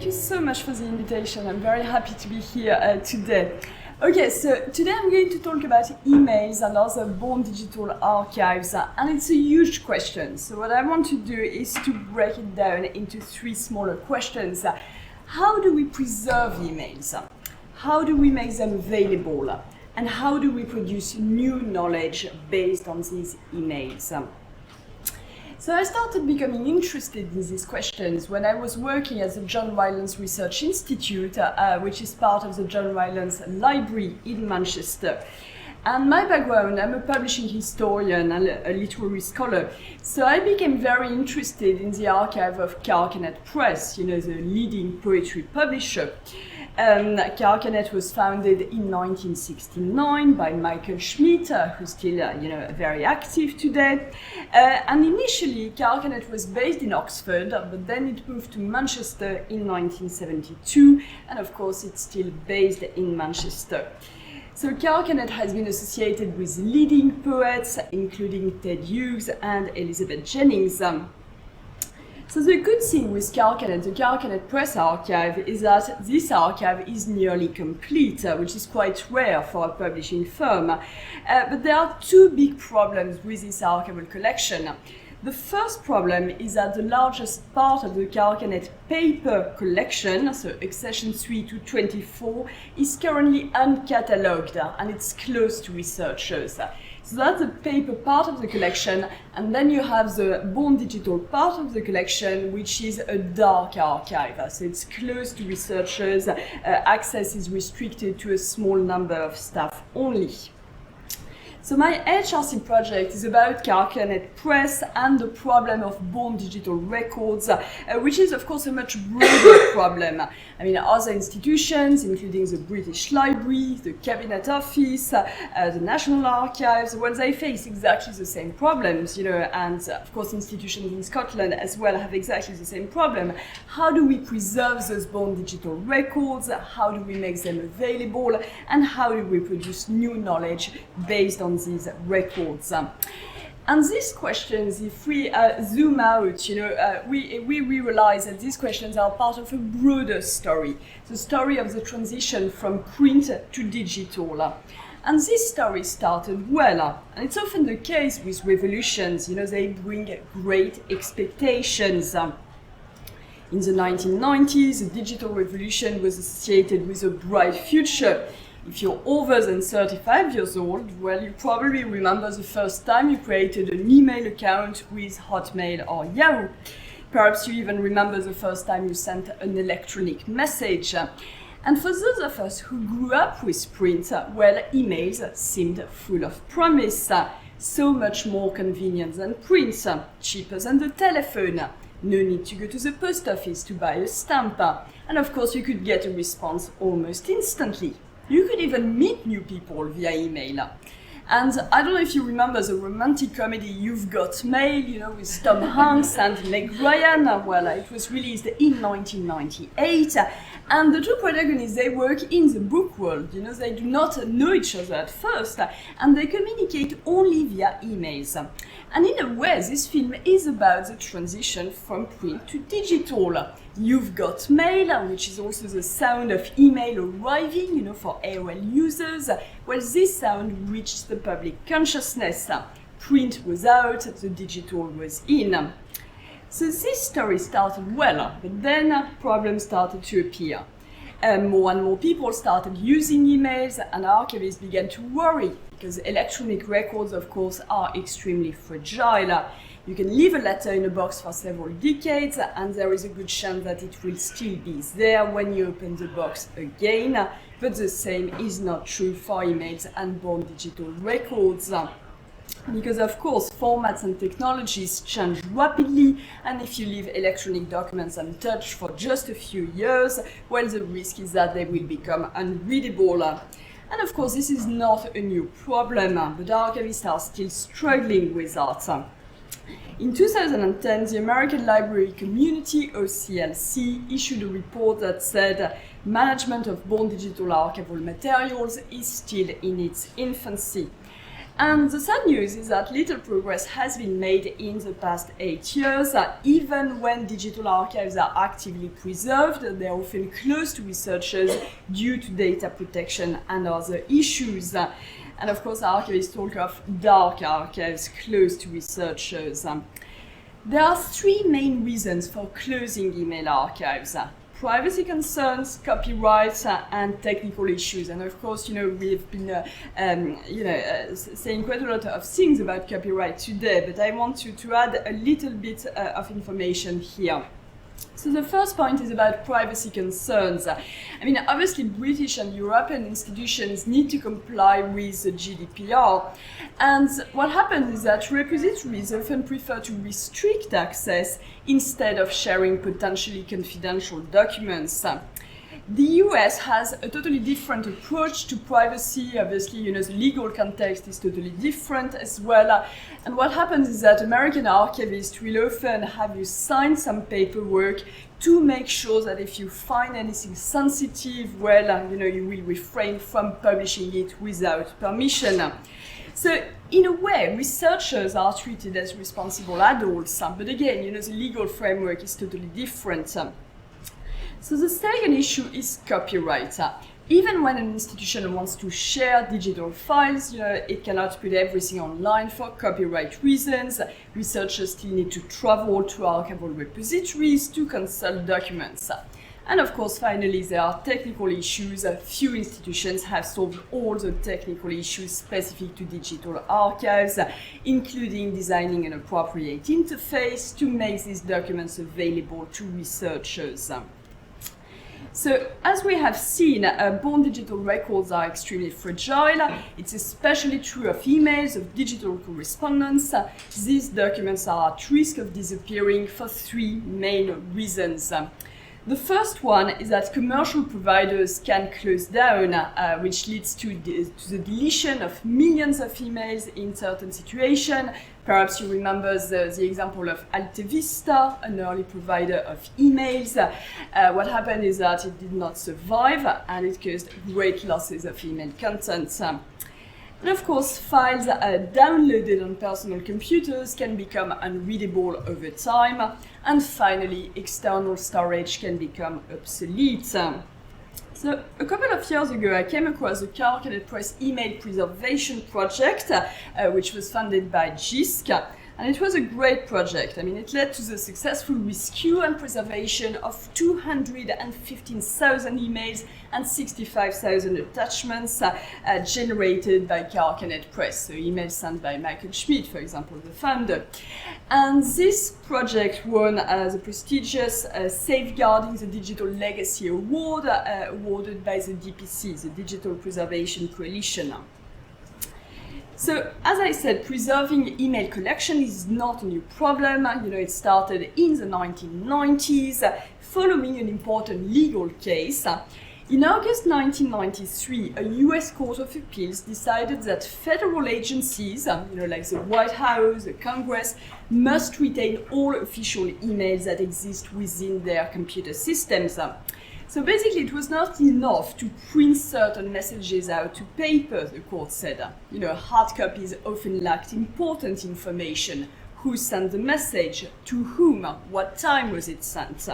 thank you so much for the invitation. I'm very happy to be here today. Okay, so today I'm going to talk about emails and other born digital archives, and it's a huge question. So what I want to do is to break it down into three smaller questions. How do we preserve emails? How do we make them available? And how do we produce new knowledge based on these emails? So I started becoming interested in these questions when I was working at the John Rylands Research Institute, which is part of the John Rylands Library in Manchester. And my background, I'm a publishing historian and a literary scholar. So I became very interested in the archive of Carcanet Press, the leading poetry publisher. Carcanet was founded in 1969 by Michael Schmidt, who's still, very active today. And initially, Carcanet was based in Oxford, but then it moved to Manchester in 1972, and of course, it's still based in Manchester. So Carcanet has been associated with leading poets, including Ted Hughes and Elizabeth Jennings. So the good thing with Carcanet, the Carcanet Press archive, is that this archive is nearly complete, which is quite rare for a publishing firm. But there are two big problems with this archival collection. The first problem is that the largest part of the Carcanet paper collection, so accession 3 to 24, is currently uncatalogued and it's closed to researchers. So that's the paper part of the collection, and then you have the born digital part of the collection, which is a dark archive. So it's closed to researchers, access is restricted to a small number of staff only. So my AHRC project is about Carcanet Press and the problem of born digital records, which is of course a much broader problem. I mean, other institutions, including the British Library, the Cabinet Office, the National Archives, well, they face exactly the same problems, and of course institutions in Scotland as well have exactly the same problem. How do we preserve those born digital records? How do we make them available? And how do we produce new knowledge based on these records? And these questions, if we zoom out, we realize that these questions are part of a broader story, the story of the transition from print to digital. And this story started well, and it's often the case with revolutions, they bring great expectations. In the 1990s, the digital revolution was associated with a bright future. If you're over than 35 years old, well, you probably remember the first time you created an email account with Hotmail or Yahoo. Perhaps you even remember the first time you sent an electronic message. And for those of us who grew up with print, well, emails seemed full of promise. So much more convenient than print, cheaper than the telephone. No need to go to the post office to buy a stamp. And of course, you could get a response almost instantly. You could even meet new people via email. And I don't know if you remember the romantic comedy You've Got Mail, with Tom Hanks and Meg Ryan. Well, it was released in 1998. And the two protagonists, they work in the book world. They do not know each other at first. And they communicate only via emails. And in a way, this film is about the transition from print to digital. You've got mail, which is also the sound of email arriving, for AOL users. Well, this sound reached the public consciousness. Print was out, the digital was in. So this story started well, but then problems started to appear. More and more people started using emails, and archivists began to worry, because electronic records, of course, are extremely fragile. You can leave a letter in a box for several decades, and there is a good chance that it will still be there when you open the box again. But the same is not true for emails and born digital records. Because of course, formats and technologies change rapidly, and if you leave electronic documents untouched for just a few years, well, the risk is that they will become unreadable. And of course, this is not a new problem, but archivists are still struggling with that. In 2010, the American Library Community, OCLC, issued a report that said management of born digital archival materials is still in its infancy. And the sad news is that little progress has been made in the past 8 years. Even when digital archives are actively preserved, they're often closed to researchers due to data protection and other issues. And of course, archivists talk of dark archives closed to researchers. There are three main reasons for closing email archives: privacy concerns, copyright, and technical issues. And of course, we've been saying quite a lot of things about copyright today, but I want to add a little bit of information here. So the first point is about privacy concerns. Obviously British and European institutions need to comply with the GDPR. And what happens is that repositories often prefer to restrict access instead of sharing potentially confidential documents. The US has a totally different approach to privacy. Obviously, the legal context is totally different as well. And what happens is that American archivists will often have you sign some paperwork to make sure that if you find anything sensitive, you will refrain from publishing it without permission. So in a way, researchers are treated as responsible adults, but again, the legal framework is totally different. So the second issue is copyright. Even when an institution wants to share digital files, it cannot put everything online for copyright reasons. Researchers still need to travel to archival repositories to consult documents. And of course, finally, there are technical issues. Few institutions have solved all the technical issues specific to digital archives, including designing an appropriate interface to make these documents available to researchers. So, as we have seen, born digital records are extremely fragile. It's especially true of emails, of digital correspondence. These documents are at risk of disappearing for three main reasons. The first one is that commercial providers can close down, which leads to the deletion of millions of emails in certain situations. Perhaps you remember the example of Altavista, an early provider of emails. What happened is that it did not survive and it caused great losses of email content. And of course, files downloaded on personal computers can become unreadable over time. And finally, external storage can become obsolete. So a couple of years ago, I came across the Carcanet Press email preservation project, which was funded by JISC. And it was a great project. It led to the successful rescue and preservation of 215,000 emails and 65,000 attachments generated by Carcanet Press. So emails sent by Michael Schmidt, for example, the founder. And this project won the prestigious Safeguarding the Digital Legacy Award, awarded by the DPC, the Digital Preservation Coalition. So, as I said, preserving email collection is not a new problem. It started in the 1990s, following an important legal case. In August 1993, a US Court of Appeals decided that federal agencies, like the White House, the Congress, must retain all official emails that exist within their computer systems. So basically, it was not enough to print certain messages out to paper, the court said. Hard copies often lacked important information. Who sent the message? To whom? What time was it sent?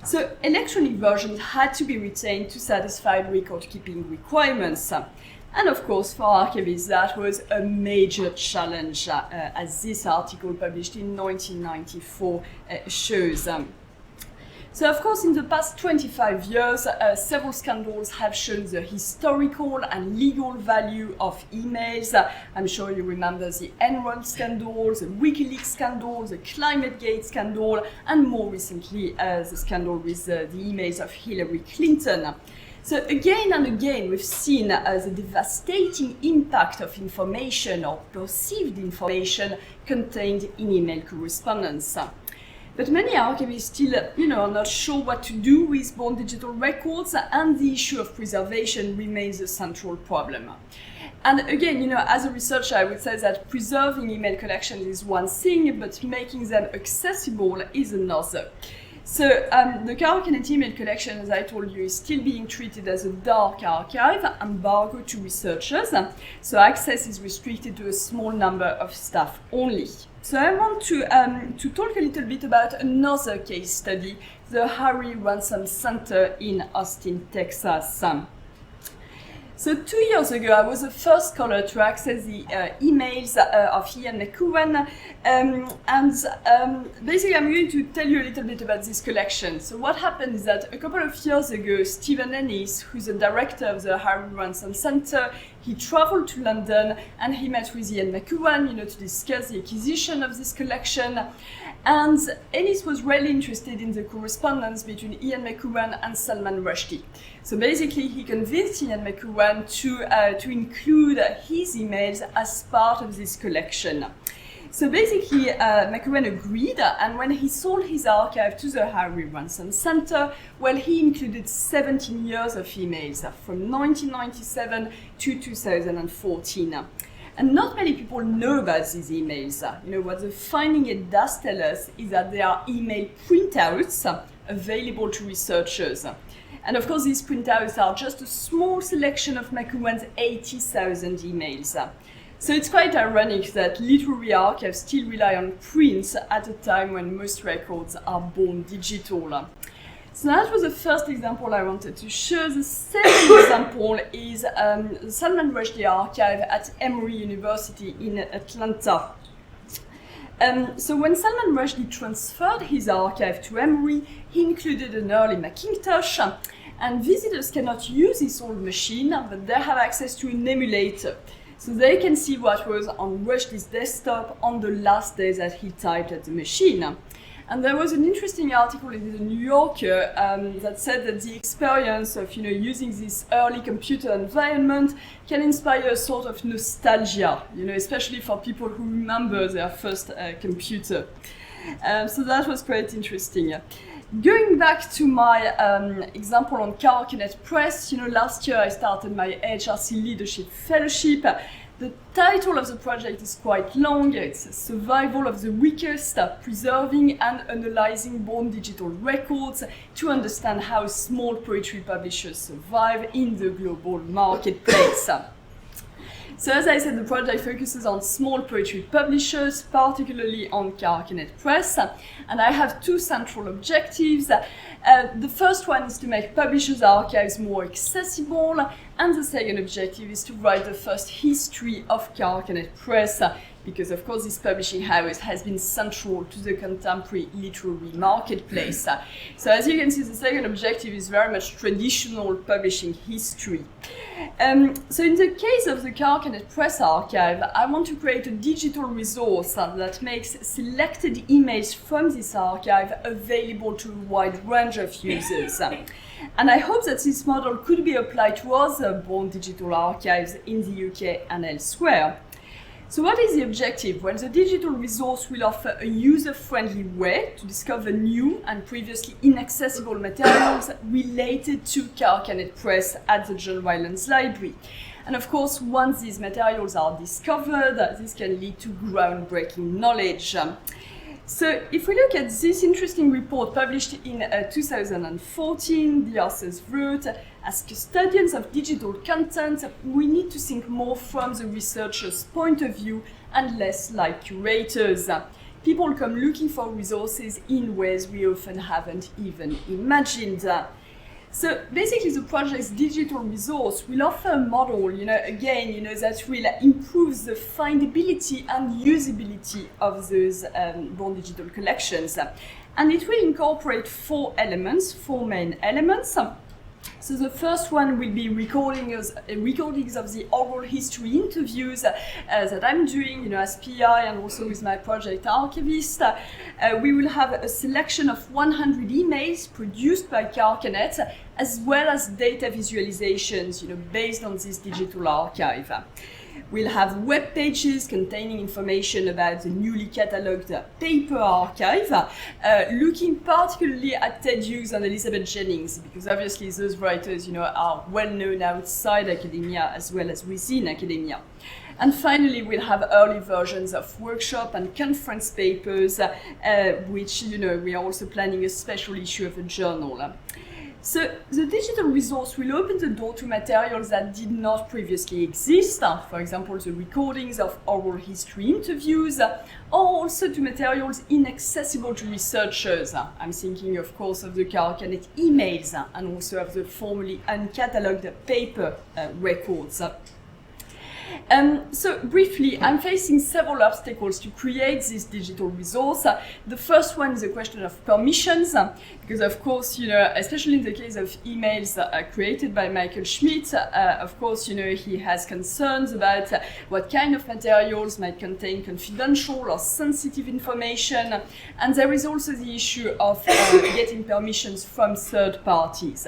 So electronic versions had to be retained to satisfy record-keeping requirements. And of course, for archivists, that was a major challenge, as this article published in 1994 shows. So, of course, in the past 25 years, several scandals have shown the historical and legal value of emails. I'm sure you remember the Enron scandal, the WikiLeaks scandal, the ClimateGate scandal, and more recently, the scandal with the emails of Hillary Clinton. So again and again, we've seen the devastating impact of information or perceived information contained in email correspondence. But many archivists still, are not sure what to do with born digital records, and the issue of preservation remains a central problem. And again, as a researcher, I would say that preserving email collections is one thing, but making them accessible is another. So the Carcanet email collection, as I told you, is still being treated as a dark archive, embargo to researchers. So access is restricted to a small number of staff only. So I want to talk a little bit about another case study, the Harry Ransom Center in Austin, Texas. So 2 years ago, I was the first scholar to access the emails of Ian McEwan, basically I'm going to tell you a little bit about this collection. So what happened is that a couple of years ago, Stephen Ennis, who's the director of the Harry Ransom Center, he traveled to London and he met with Ian McEwan, to discuss the acquisition of this collection. And Ennis was really interested in the correspondence between Ian McEwan and Salman Rushdie. So basically, he convinced Ian McEwan to include his emails as part of this collection. So basically, McEwan agreed, and when he sold his archive to the Harry Ransom Center, well, he included 17 years of emails from 1997 to 2014. And not many people know about these emails. What the finding it does tell us is that there are email printouts available to researchers. And of course, these printouts are just a small selection of McEwan's 80,000 emails. So it's quite ironic that literary archives still rely on prints at a time when most records are born digital. So that was the first example I wanted to show. The second example is the Salman Rushdie archive at Emory University in Atlanta. So when Salman Rushdie transferred his archive to Emory, he included an early Macintosh, and visitors cannot use this old machine, but they have access to an emulator. So they can see what was on Rushdie's desktop on the last day that he typed at the machine. And there was an interesting article in the New Yorker that said that the experience of using this early computer environment can inspire a sort of nostalgia, especially for people who remember their first computer. So that was quite interesting. Going back to my example on Carcanet Press, last year I started my AHRC Leadership Fellowship. The title of the project is quite long. It's Survival of the Weakest, Preserving and Analyzing Born Digital Records to Understand How Small Poetry Publishers Survive in the Global Marketplace. So as I said, the project focuses on small poetry publishers, particularly on Carcanet Press, and I have two central objectives. The first one is to make publishers' archives more accessible, and the second objective is to write the first history of Carcanet Press, because of course this publishing house has been central to the contemporary literary marketplace. So as you can see, the second objective is very much traditional publishing history. So in the case of the Carcanet Press archive, I want to create a digital resource that makes selected emails from this archive available to a wide range of users. And I hope that this model could be applied to other born digital archives in the UK and elsewhere. So what is the objective? Well, the digital resource will offer a user-friendly way to discover new and previously inaccessible materials related to Carcanet Press at the John Rylands Library. And of course, once these materials are discovered, this can lead to groundbreaking knowledge. So if we look at this interesting report published in 2014, the authors wrote, as custodians of digital content, we need to think more from the researcher's point of view and less like curators. People come looking for resources in ways we often haven't even imagined. So basically the project's digital resource will offer a model, that will improve the findability and usability of those born digital collections. And it will incorporate four main elements. So the first one will be recordings of the oral history interviews that I'm doing, as PI and also with my project archivist. We will have a selection of 100 emails produced by Carcanet, as well as data visualizations, based on this digital archive. We'll have web pages containing information about the newly catalogued paper archive, looking particularly at Ted Hughes and Elizabeth Jennings, because obviously those writers, are well known outside academia as well as within academia. And finally, we'll have early versions of workshop and conference papers, which, we are also planning a special issue of a journal. So the digital resource will open the door to materials that did not previously exist, for example, the recordings of oral history interviews, or also to materials inaccessible to researchers. I'm thinking, of course, of the Carcanet emails and also of the formerly uncatalogued paper records. So briefly, I'm facing several obstacles to create this digital resource. The first one is a question of permissions, because of course, especially in the case of emails created by Michael Schmidt, of course, he has concerns about what kind of materials might contain confidential or sensitive information. And there is also the issue of getting permissions from third parties.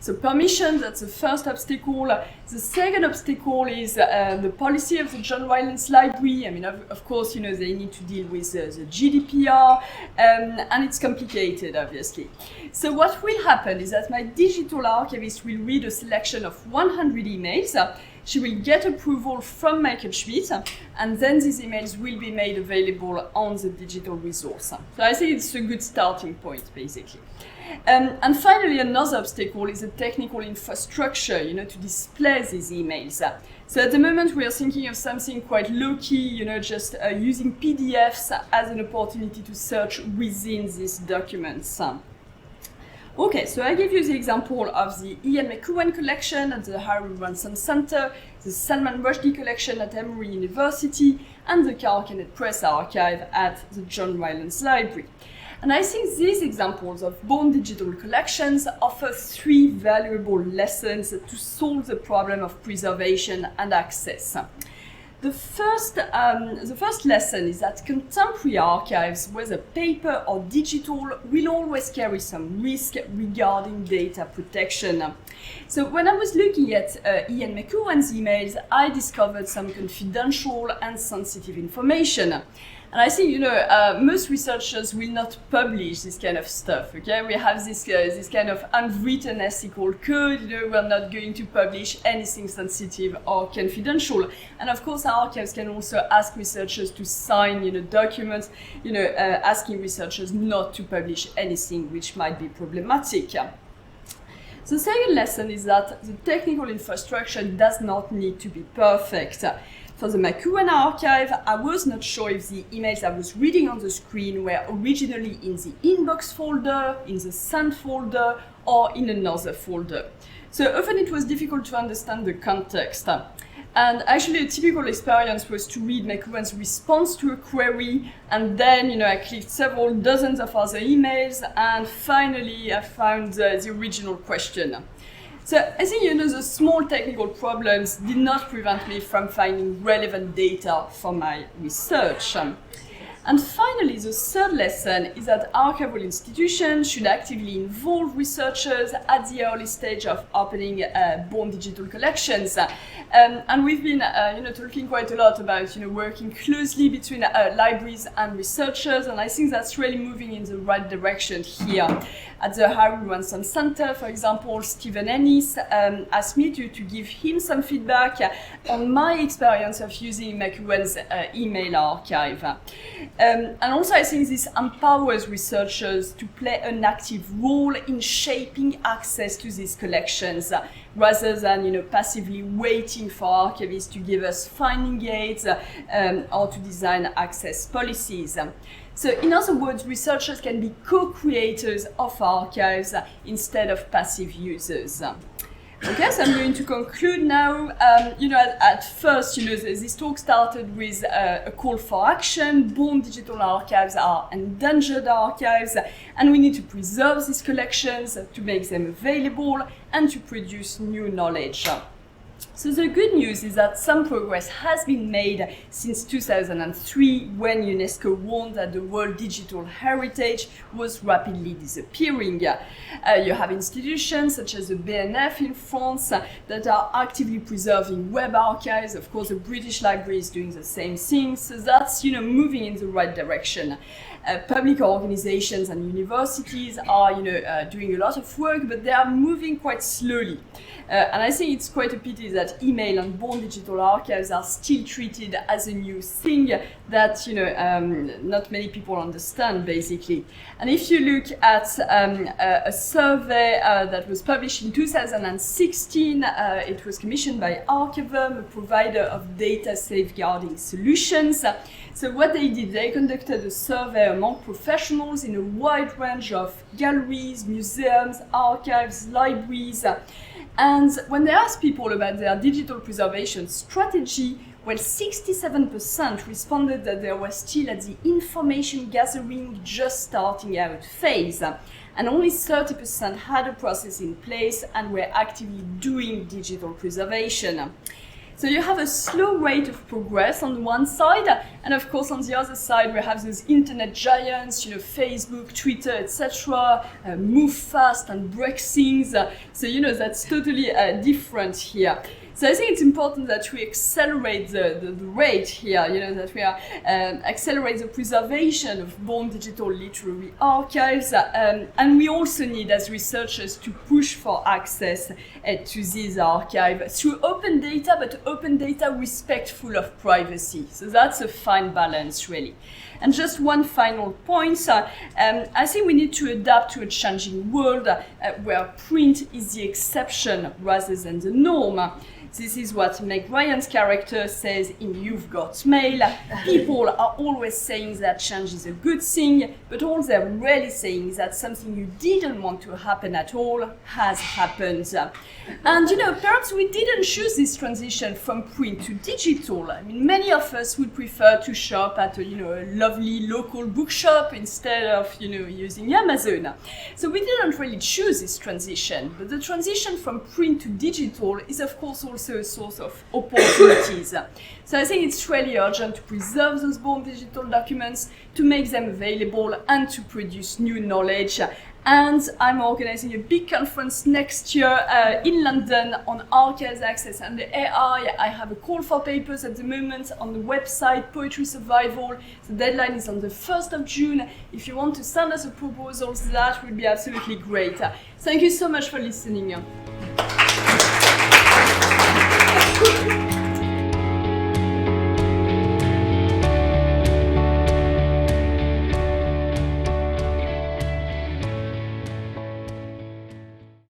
So permission, that's the first obstacle. The second obstacle is the policy of the John Rylands Library. I mean, of course, they need to deal with the GDPR, and it's complicated, obviously. So what will happen is that my digital archivist will read a selection of 100 emails. She will get approval from Michael Schmidt, and then these emails will be made available on the digital resource. So I think it's a good starting point, basically. And finally, another obstacle is the technical infrastructure, to display these emails. So at the moment, we are thinking of something quite low-key, just using PDFs as an opportunity to search within these documents. Okay, so I give you the example of the Ian McEwan collection at the Harry Ransom Center, the Salman Rushdie collection at Emory University, and the Carcanet Press archive at the John Rylands Library. And I think these examples of born digital collections offer three valuable lessons to solve the problem of preservation and access. The first lesson is that contemporary archives, whether paper or digital, will always carry some risk regarding data protection. So when I was looking at Ian McEwan's emails, I discovered some confidential and sensitive information. And I think, most researchers will not publish this kind of stuff, okay? We have this kind of unwritten ethical code, we're not going to publish anything sensitive or confidential. And of course, archives can also ask researchers to sign, documents, asking researchers not to publish anything which might be problematic. The second lesson is that the technical infrastructure does not need to be perfect. For the McEwan archive, I was not sure if the emails I was reading on the screen were originally in the inbox folder, in the sent folder, or in another folder. So often it was difficult to understand the context. And actually a typical experience was to read McEwan's response to a query, and then I clicked several dozens of other emails, and finally I found the original question. So I think, the small technical problems did not prevent me from finding relevant data for my research. And finally, the third lesson is that archival institutions should actively involve researchers at the early stage of opening born digital collections. And we've been, talking quite a lot about, working closely between libraries and researchers, and I think that's really moving in the right direction here. At the Harry Ransom Center, for example, Stephen Ennis asked me to give him some feedback on my experience of using McEwan's email archive. And also I think this empowers researchers to play an active role in shaping access to these collections, rather than passively waiting for archivists to give us finding aids or to design access policies. So in other words, researchers can be co-creators of archives instead of passive users. Okay, so I'm going to conclude now. At first, this talk started with a call for action. Born digital archives are endangered archives, and we need to preserve these collections to make them available and to produce new knowledge. So the good news is that some progress has been made since 2003, when UNESCO warned that the world digital heritage was rapidly disappearing. You have institutions such as the BNF in France that are actively preserving web archives. Of course, the British Library is doing the same thing, so that's moving in the right direction. Public organizations and universities are doing a lot of work, but they are moving quite slowly. And I think it's quite a pity that that email and born digital archives are still treated as a new thing that not many people understand, basically. And if you look at a survey that was published in 2016, it was commissioned by Archivum, a provider of data safeguarding solutions. So what they did, they conducted a survey among professionals in a wide range of galleries, museums, archives, libraries. And when they asked people about their digital preservation strategy, well, 67% responded that they were still at the information gathering, just starting out phase. And only 30% had a process in place and were actively doing digital preservation. So you have a slow rate of progress on one side, and of course on the other side we have those internet giants, Facebook, Twitter, etc. Move fast and break things. So that's totally different here. So I think it's important that we accelerate the rate here, that we accelerate the preservation of born digital literary archives, and we also need, as researchers, to push for access to these archives through open data, but open data respectful of privacy. So that's a fine balance, really. And just one final point, I think we need to adapt to a changing world where print is the exception rather than the norm. This is what Meg Ryan's character says in You've Got Mail. People are always saying that change is a good thing, but all they're really saying is that something you didn't want to happen at all has happened. And perhaps we didn't choose this transition from print to digital. I mean, many of us would prefer to shop at a lovely local bookshop instead of using Amazon. So we didn't really choose this transition, but the transition from print to digital is of course also a source of opportunities. So I think it's really urgent to preserve those born digital documents, to make them available, and to produce new knowledge. And I'm organizing a big conference next year in London on archives access and the AI. I have a call for papers at the moment on the website Poetry Survival. The deadline is on the 1st of June. If you want to send us a proposal, that would be absolutely great. Thank you so much for listening.